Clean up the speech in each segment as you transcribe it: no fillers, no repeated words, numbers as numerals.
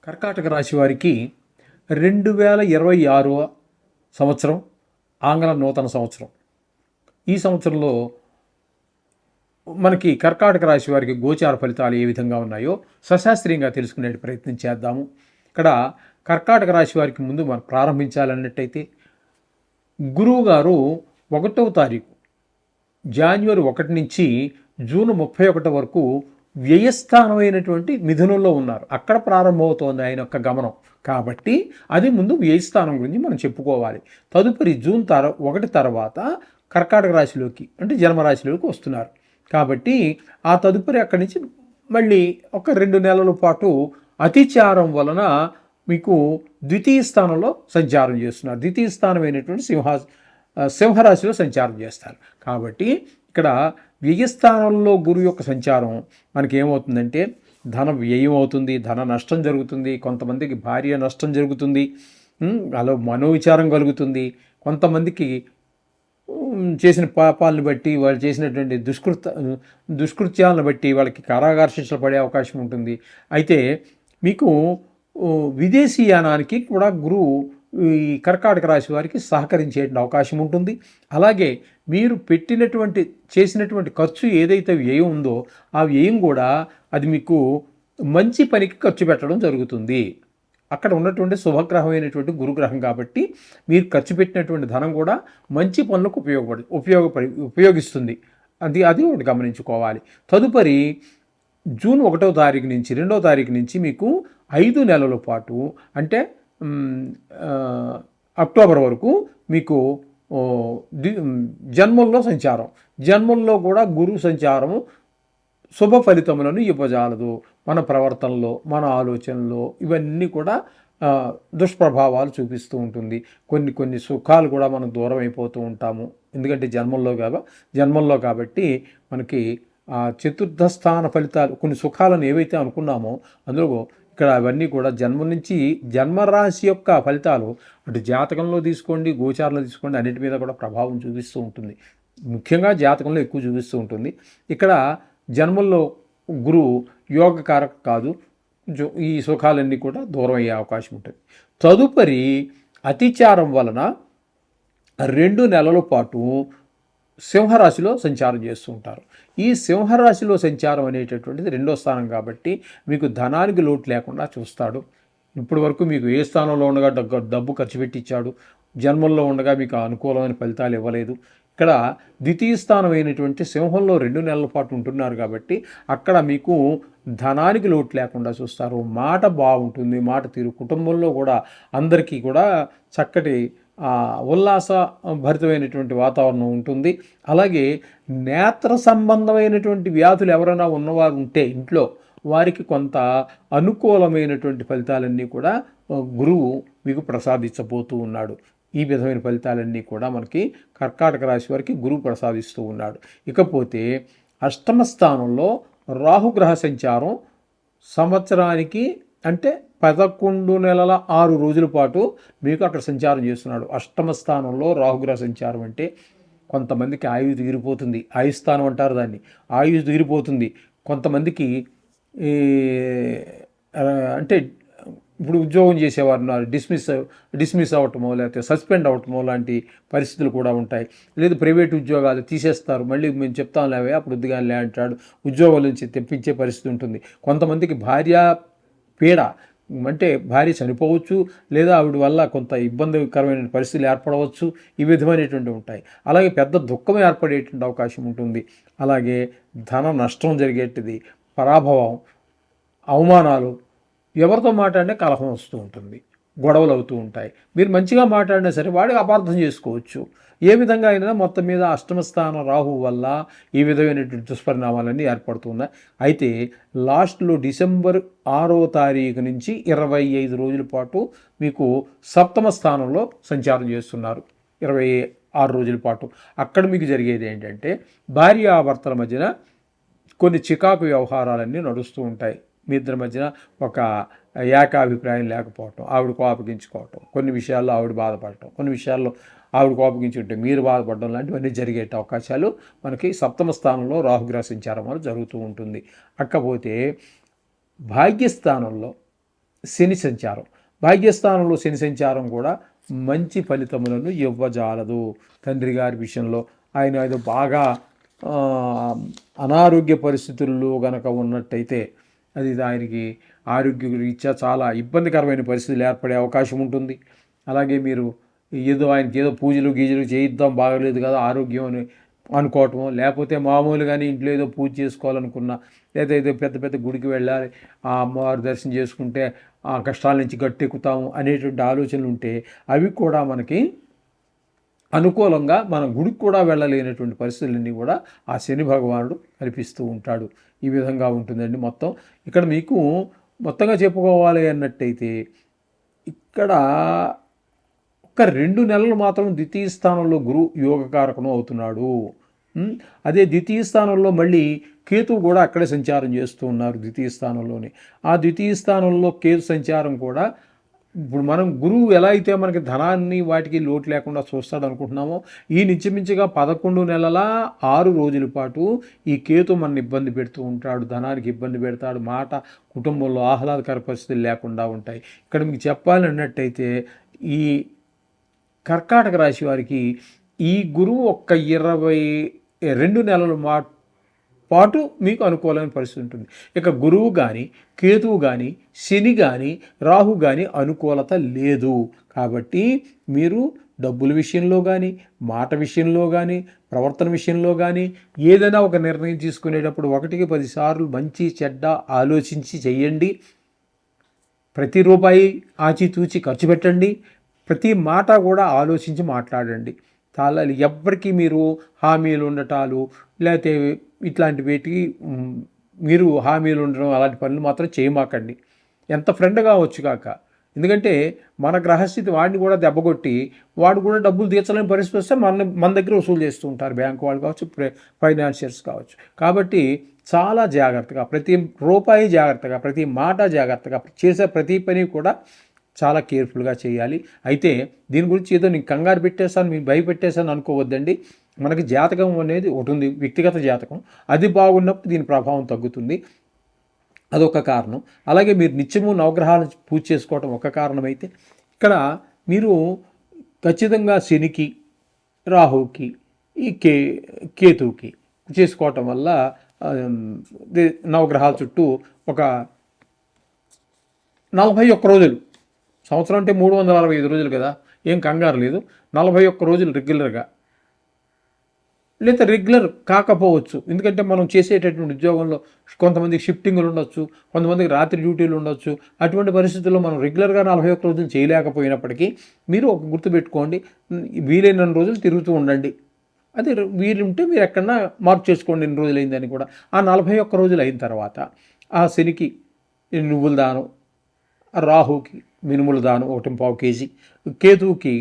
కర్కాటక రాశి వారికి 2026 సంవత్సరం ఆంగ్ల నూతన సంవత్సరం. ఈ సంవత్సరంలో మనకి కర్కాటక రాశి వారికి గోచార ఫలితాలు ఏ విధంగా ఉన్నాయో సశాస్త్రీయంగా తెలుసుకునే ప్రయత్నం చేద్దాము. ఇక్కడ కర్కాటక రాశి వారికి ముందు మనం ప్రారంభించాలన్నట్టయితే గురువు గారు 1వ తారీఖు జనవరి 1 నుంచి జూన్ 31 వరకు వ్యయస్థానమైనటువంటి మిథునంలో ఉన్నారు. అక్కడ ప్రారంభమవుతోంది ఆయన యొక్క గమనం. కాబట్టి అది ముందు వ్యయస్థానం గురించి మనం చెప్పుకోవాలి. తదుపరి జూన్ 1 తర్వాత కర్కాటక రాశిలోకి అంటే జన్మరాశిలోకి వస్తున్నారు. కాబట్టి ఆ తదుపరి అక్కడి నుంచి మళ్ళీ ఒక 2 నెలల పాటు అతిచారం వలన మీకు ద్వితీయ స్థానంలో సంచారం చేస్తున్నారు. ద్వితీయ స్థానమైనటువంటి సింహరాశిలో సంచారం చేస్తారు. కాబట్టి ఇక్కడ వ్యయస్థానంలో గురువు యొక్క సంచారం మనకి ఏమవుతుందంటే ధన వ్యయం అవుతుంది, ధన నష్టం జరుగుతుంది, కొంతమందికి భార్య నష్టం జరుగుతుంది, అలా మనోవిచారం కలుగుతుంది, కొంతమందికి చేసిన పాపాలను బట్టి వాళ్ళు చేసినటువంటి దుష్కృత్యాలను బట్టి వాళ్ళకి కారాగార శిక్షలు పడే అవకాశం ఉంటుంది. అయితే మీకు విదేశీయానానికి కూడా గురువు ఈ కర్కాటక రాశి వారికి సహకరించే అవకాశం ఉంటుంది. అలాగే మీరు చేసినటువంటి ఖర్చు ఏదైతే వ్యయం ఉందో ఆ వ్యయం కూడా అది మీకు మంచి పనికి ఖర్చు పెట్టడం జరుగుతుంది. అక్కడ ఉన్నటువంటి శుభగ్రహమైనటువంటి గురుగ్రహం కాబట్టి మీరు ఖర్చు పెట్టినటువంటి ధనం కూడా మంచి పనులకు ఉపయోగిస్తుంది. అది ఒకటి గమనించుకోవాలి. తదుపరి జూన్ 1వ తారీఖు నుంచి 2వ తారీఖు నుంచి మీకు 5 నెలల పాటు అంటే అక్టోబర్ వరకు మీకు జన్మంలో కూడా గురు సంచారము శుభ ఫలితములను ఇవ్వజాలదు. మన ప్రవర్తనలో, మన ఆలోచనలో ఇవన్నీ కూడా దుష్ప్రభావాలు చూపిస్తూ ఉంటుంది. కొన్ని సుఖాలు కూడా మనం దూరం అయిపోతూ ఉంటాము. ఎందుకంటే జన్మంలో కాబట్టి మనకి చతుర్థ స్థాన ఫలితాలు కొన్ని సుఖాలను ఏవైతే అనుకున్నామో అందులో ఇక్కడ అవన్నీ కూడా జన్మరాశి యొక్క ఫలితాలు అటు జాతకంలో తీసుకోండి, గోచారంలో తీసుకోండి, అన్నిటి మీద కూడా ప్రభావం చూపిస్తూ ఉంటుంది. ముఖ్యంగా జాతకంలో ఎక్కువ చూపిస్తూ ఉంటుంది. ఇక్కడ జన్మల్లో గురువు యోగకారక కాదు, ఈ సుఖాలన్నీ కూడా దూరం అయ్యే అవకాశం ఉంటుంది. తదుపరి అతిచారం వలన 2 నెలల పాటు సింహరాశిలో సంచారం చేస్తూ ఉంటారు. ఈ సింహరాశిలో సంచారం అనేటటువంటిది 2వ స్థానం కాబట్టి మీకు ధనానికి లోటు లేకుండా చూస్తాడు. ఇప్పటి వరకు మీకు ఏ స్థానంలో ఉండగా డబ్బు ఖర్చు పెట్టించాడు, జన్మల్లో ఉండగా మీకు అనుకూలమైన ఫలితాలు ఇవ్వలేదు. ఇక్కడ ద్వితీయ స్థానం అయినటువంటి సింహంలో 2 నెలల పాటు ఉంటున్నారు కాబట్టి అక్కడ మీకు ధనానికి లోటు లేకుండా చూస్తారు. మాట బాగుంటుంది, మాట తీరు, కుటుంబంలో కూడా అందరికీ కూడా చక్కటి ఉల్లాస భరితమైనటువంటి వాతావరణం ఉంటుంది. అలాగే నేత్ర సంబంధమైనటువంటి వ్యాధులు ఎవరైనా ఉన్నవారు ఉంటే ఇంట్లో వారికి కొంత అనుకూలమైనటువంటి ఫలితాలన్నీ కూడా గురువు మీకు ప్రసాదించబోతూ ఉన్నాడు. ఈ విధమైన ఫలితాలన్నీ కూడా మనకి కర్కాటక రాశి వారికి గురువు ప్రసాదిస్తూ ఉన్నాడు. ఇకపోతే 8వ స్థానంలో రాహుగ్రహ సంచారం సంవత్సరానికి అంటే 11 నెలల 6 రోజుల పాటు మీకు అక్కడ సంచారం చేస్తున్నాడు. 8వ స్థానంలో రాహుగ్రహ సంచారం అంటే కొంతమందికి ఆయుధ తీరిపోతుంది, ఆయుస్థానం అంటారు దాన్ని, ఆయుధ తీరిపోతుంది. కొంతమందికి అంటే ఇప్పుడు ఉద్యోగం చేసేవారు ఉన్నారు, డిస్మిస్ అవ్వటమో లేకపోతే సస్పెండ్ అవ్వటమో లాంటి పరిస్థితులు కూడా ఉంటాయి. లేదు ప్రైవేట్ ఉద్యోగాలు తీసేస్తారు, మళ్ళీ మేము చెప్తాం లేవే అప్పుడు ఉద్యోగాలు అంటాడు, ఉద్యోగాల నుంచి తెప్పించే పరిస్థితి ఉంటుంది. కొంతమందికి భార్య పీడ అంటే భార్య చనిపోవచ్చు, లేదా ఆవిడ వల్ల కొంత ఇబ్బందికరమైన పరిస్థితులు ఏర్పడవచ్చు. ఈ విధమైనటువంటి ఉంటాయి. అలాగే పెద్ద దుఃఖం ఏర్పడేటువంటి అవకాశం ఉంటుంది. అలాగే ధన నష్టం జరిగేటిది, పరాభవం, అవమానాలు, ఎవరితో మాట్లాడినా కలహం వస్తూ ఉంటుంది, గొడవలు అవుతూ ఉంటాయి. మీరు మంచిగా మాట్లాడినా సరే వాడికి అపార్థం చేసుకోవచ్చు. ఏ విధంగా అయినా మొత్తం మీద 8వ స్థానం రాహు వల్ల ఈ విధమైనటువంటి దుష్పరిణామాలన్నీ ఏర్పడుతున్నాయి. అయితే లాస్ట్లో డిసెంబర్ 6వ తారీఖు నుంచి 25 రోజుల పాటు మీకు 7వ స్థానంలో సంచారం చేస్తున్నారు. 26 రోజుల పాటు అక్కడ మీకు జరిగేది ఏంటంటే భార్యాభర్తల మధ్యన కొన్ని చికాకు వ్యవహారాలన్నీ నడుస్తూ ఉంటాయి. మీ ఇద్దరి మధ్యన ఒక ఏకాభిప్రాయం లేకపోవటం, ఆవిడ కోపగించుకోవటం, కొన్ని విషయాల్లో ఆవిడ బాధపడటం, కొన్ని విషయాల్లో ఆవిడ కోపగించుకుంటే మీరు బాధపడడం లాంటివన్నీ జరిగే అవకాశాలు మనకి 7వ స్థానంలో రాహుగ్రహ సంచారం వల్ల జరుగుతూ ఉంటుంది. అక్కపోతే భాగ్యస్థానంలో శని సంచారం, భాగ్యస్థానంలో శని సంచారం కూడా మంచి ఫలితములను ఇవ్వజాలదు. తండ్రి గారి విషయంలో ఆయన ఏదో బాగా అనారోగ్య పరిస్థితుల్లో గనక ఉన్నట్టయితే అది ఆయనకి ఆరోగ్య రీత్యా చాలా ఇబ్బందికరమైన పరిస్థితులు ఏర్పడే అవకాశం ఉంటుంది. అలాగే మీరు ఏదో ఆయనకి ఏదో పూజలు గీజలు చేయిద్దాం బాగలేదు కదా ఆరోగ్యం అని అనుకోవటం, లేకపోతే మామూలుగానే ఇంట్లో ఏదో పూజ చేసుకోవాలనుకున్నా, లేదా ఏదో పెద్ద పెద్ద గుడికి వెళ్ళాలి, ఆ అమ్మవారి దర్శనం చేసుకుంటే ఆ కష్టాల నుంచి గట్టెక్కుతాము అనేటువంటి ఆలోచనలు ఉంటే అవి కూడా మనకి అనుకూలంగా మనం గుడికి కూడా వెళ్ళలేనటువంటి పరిస్థితులన్నీ కూడా ఆ శని భగవానుడు కల్పిస్తూ ఉంటాడు. ఈ విధంగా ఉంటుందండి మొత్తం. ఇక్కడ మీకు మొత్తంగా చెప్పుకోవాలి అన్నట్టయితే ఇక్కడ ఒక 2 నెలలు మాత్రం ద్వితీయ స్థానంలో గురు యోగకారకం అవుతున్నాడు. అదే ద్వితీయ స్థానంలో మళ్ళీ కేతువు కూడా అక్కడే సంచారం చేస్తూ ఉన్నారు ద్వితీయ స్థానంలోనే. ఆ ద్వితీయ స్థానంలో కేతు సంచారం కూడా ఇప్పుడు మనం గురువు ఎలా అయితే మనకి ధనాన్ని వాటికి లోటు లేకుండా చూస్తాడు అనుకుంటున్నామో, ఈ ఇంచుమించుగా 11 నెలల 6 రోజుల పాటు ఈ కేతు మనని ఇబ్బంది పెడుతూ ఉంటాడు, ధనానికి ఇబ్బంది పెడతాడు, మాట కుటుంబంలో ఆహ్లాదకర పరిస్థితులు లేకుండా ఉంటాయి. ఇక్కడ మీకు చెప్పాలన్నట్టయితే ఈ కర్కాటక రాశి వారికి ఈ గురువు ఒక్క 22 నెలల పాటు మీకు అనుకూలమైన పరిస్థితి ఉంటుంది. ఇక గురువు కానీ కేతువు కానీ శని కానీ రాహు కానీ అనుకూలత లేదు. కాబట్టి మీరు డబ్బుల విషయంలో కానీ మాట విషయంలో కానీ ప్రవర్తన విషయంలో కానీ ఏదైనా ఒక నిర్ణయం తీసుకునేటప్పుడు 1కి 10 సార్లు మంచి చెడ్డ ఆలోచించి చెయ్యండి. ప్రతి రూపాయి ఆచితూచి ఖర్చు పెట్టండి. ప్రతి మాట కూడా ఆలోచించి మాట్లాడండి. చాలా ఎవ్వరికి మీరు హామీలు ఉండటాలు లేకపోతే ఇట్లాంటి వీటికి మీరు హామీలు ఉండడం అలాంటి పనులు మాత్రం చేయమాకండి. ఎంత ఫ్రెండ్ కావచ్చు కాక, ఎందుకంటే మన గ్రహస్థితి వాడిని కూడా దెబ్బకొట్టి వాడు కూడా డబ్బులు తీర్చలేని పరిస్థితి వస్తే మన దగ్గర వసూలు చేస్తూ ఉంటారు, బ్యాంకు వాళ్ళు కావచ్చు, ఫైనాన్షియర్స్ కావచ్చు. కాబట్టి చాలా జాగ్రత్తగా ప్రతి రూపాయి జాగ్రత్తగా, ప్రతి మాట జాగ్రత్తగా, చేసే ప్రతి పని కూడా చాలా కేర్ఫుల్గా చేయాలి. అయితే దీని గురించి ఏదో నేను కంగారు పెట్టేశాను, మీరు భయపెట్టేశాను అనుకోవద్దండి. మనకి జాతకం అనేది ఒకటి ఉంది, వ్యక్తిగత జాతకం. అది బాగున్నప్పుడు దీని ప్రభావం తగ్గుతుంది, అదొక కారణం. అలాగే మీరు నిత్యము నవగ్రహాలను పూజ చేసుకోవటం ఒక కారణమైతే, ఇక్కడ మీరు ఖచ్చితంగా శనికి రాహుకి ఈ కేతువుకి చేసుకోవటం వల్ల నవగ్రహాల చుట్టూ ఒక 41 రోజులు, సంవత్సరం అంటే 365 రోజులు కదా, ఏం కంగారు లేదు. 41 రోజులు రెగ్యులర్గా, లేదా రెగ్యులర్ కాకపోవచ్చు, ఎందుకంటే మనం చేసేటటువంటి ఉద్యోగంలో కొంతమందికి షిఫ్టింగ్లు ఉండొచ్చు, కొంతమందికి రాత్రి డ్యూటీలు ఉండొచ్చు. అటువంటి పరిస్థితుల్లో మనం రెగ్యులర్గా 41 రోజులు చేయలేకపోయినప్పటికీ మీరు ఒక గుర్తుపెట్టుకోండి, వీలైన రోజులు తిరుగుతూ ఉండండి. అదే వీలుంటే మీరు ఎక్కడన్నా మార్క్ చేసుకోండి ఎన్ని రోజులు అయిందని కూడా. ఆ 41 రోజులు అయిన తర్వాత ఆ శనికి నువ్వుల దానం, రాహుకి మినుముల దానం 1.5 కేజీ, కేతువుకి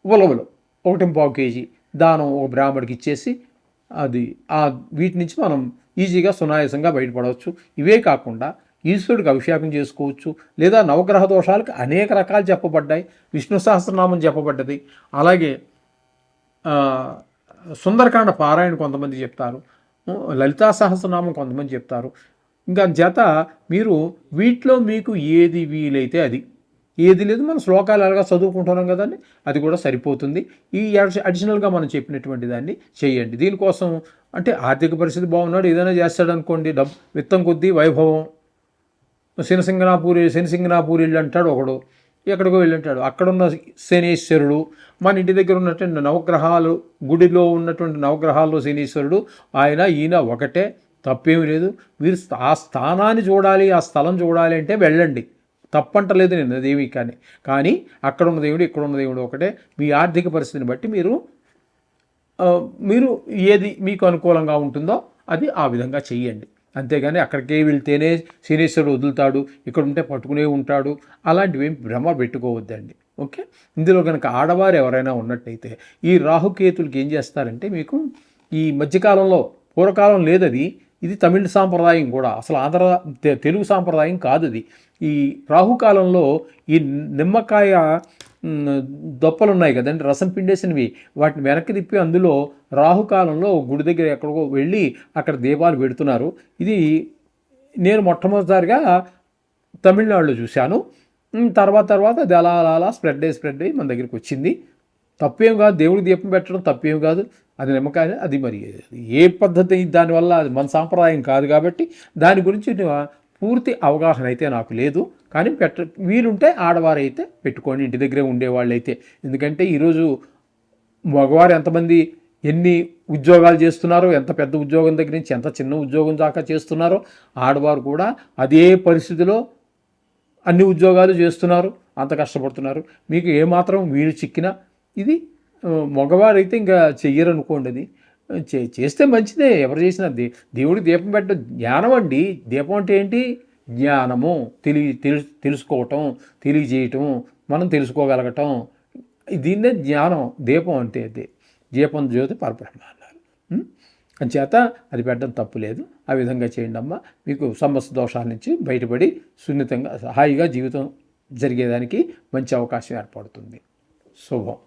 ఉలవలు 1.5 కేజీ దానం ఒక బ్రాహ్మడికి ఇచ్చేసి అది వీటి నుంచి మనం ఈజీగా సునాయాసంగా బయటపడవచ్చు. ఇవే కాకుండా ఈశ్వరుడికి అభిషేకం చేసుకోవచ్చు. లేదా నవగ్రహ దోషాలకు అనేక రకాలు చెప్పబడ్డాయి, విష్ణు సహస్రనామం చెప్పబడ్డది. అలాగే సుందరకాండ పారాయణ కొంతమంది చెప్తారు, లలితా సహస్రనామం కొంతమంది చెప్తారు. ఇంకా చేత మీరు వీటిలో మీకు ఏది వీలైతే అది, ఏది లేదు మనం శ్లోకాలు అలాగా చదువుకుంటున్నాం కదండి, అది కూడా సరిపోతుంది. ఈ అడిషనల్గా మనం చెప్పినటువంటి దాన్ని చేయండి. దీనికోసం అంటే ఆర్థిక పరిస్థితి బాగున్నాడు ఏదైనా చేస్తాడనుకోండి, విత్తం కొద్దీ వైభవం, శనిసింగనాపూరి వెళ్ళి అంటాడు ఒకడు, ఎక్కడికో వెళ్ళంటాడు, అక్కడున్న శనీశ్వరుడు మన ఇంటి దగ్గర ఉన్నటువంటి నవగ్రహాలు, గుడిలో ఉన్నటువంటి నవగ్రహాల్లో శనీశ్వరుడు ఆయన ఈయన ఒకటే, తప్పేమీ లేదు. మీరు ఆ స్థానాన్ని చూడాలి, ఆ స్థలం చూడాలి అంటే వెళ్ళండి, తప్పంటలేదు నేను అదేమి. కానీ అక్కడ ఉన్న దేవుడు ఇక్కడ ఉన్న దేవుడు ఒకటే. మీ ఆర్థిక పరిస్థితిని బట్టి మీరు ఏది మీకు అనుకూలంగా ఉంటుందో అది ఆ విధంగా చెయ్యండి. అంతేగాని అక్కడికే వెళ్తేనే శనీశ్వరుడు వదులుతాడు, ఇక్కడ ఉంటే పట్టుకునే ఉంటాడు, అలాంటివి భ్రమ పెట్టుకోవద్దండి. ఓకే, ఇందులో కనుక ఆడవారు ఎవరైనా ఉన్నట్టయితే ఈ రాహుకేతులకి ఏం చేస్తారంటే, మీకు ఈ మధ్యకాలంలో, పూర్వకాలం లేదది, ఇది తమిళ సాంప్రదాయం కూడా, అసలు తెలుగు సాంప్రదాయం కాదు అది. ఈ రాహుకాలంలో ఈ నిమ్మకాయ దొప్పలు ఉన్నాయి కదండి, రసం పిండేసినవి, వాటిని వెనక్కి తిప్పి అందులో రాహుకాలంలో గుడి దగ్గర ఎక్కడికో వెళ్ళి అక్కడ దీపాలు పెడుతున్నారు. ఇది నేను మొట్టమొదటిసారిగా తమిళనాడులో చూశాను. తర్వాత అది అలా స్ప్రెడ్ అయ్యి మన దగ్గరికి వచ్చింది. తప్పేం కాదు, దేవుడికి దీపం పెట్టడం తప్పేం కాదు. అది నిమ్మకాయ, అది మరి ఏ పద్ధతి దానివల్ల అది మన సాంప్రదాయం కాదు కాబట్టి దాని గురించి పూర్తి అవగాహన అయితే నాకు లేదు. కానీ వీలుంటే ఆడవారైతే పెట్టుకోండి, ఇంటి దగ్గరే ఉండేవాళ్ళు అయితే. ఎందుకంటే ఈరోజు మగవారు ఎంతమంది ఎన్ని ఉద్యోగాలు చేస్తున్నారో, ఎంత పెద్ద ఉద్యోగం దగ్గర నుంచి ఎంత చిన్న ఉద్యోగం దాకా చేస్తున్నారో, ఆడవారు కూడా అదే పరిస్థితిలో అన్ని ఉద్యోగాలు చేస్తున్నారు, అంత కష్టపడుతున్నారు. మీకు ఏమాత్రం వీలు చిక్కినా ఇది మగవారైతే ఇంకా చెయ్యరనుకోండి. అది చేస్తే మంచిదే, ఎవరు చేసినా. దేవుడికి దీపం పెట్టడం జ్ఞానం అండి. దీపం అంటే ఏంటి? జ్ఞానము, తెలుసుకోవటం, తెలియజేయటం, మనం తెలుసుకోగలగటం, దీన్నే జ్ఞానం. దీపం అంటే అదే. దీపం జ్యోతి పరబ్రహ్మ అన్నారు. అంచేత అది పెట్టడం తప్పు లేదు. ఆ విధంగా చేయండి అమ్మ. మీకు సమస్త దోషాల నుంచి బయటపడి సున్నితంగా హాయిగా జీవితం జరిగేదానికి మంచి అవకాశం ఏర్పడుతుంది. శుభం.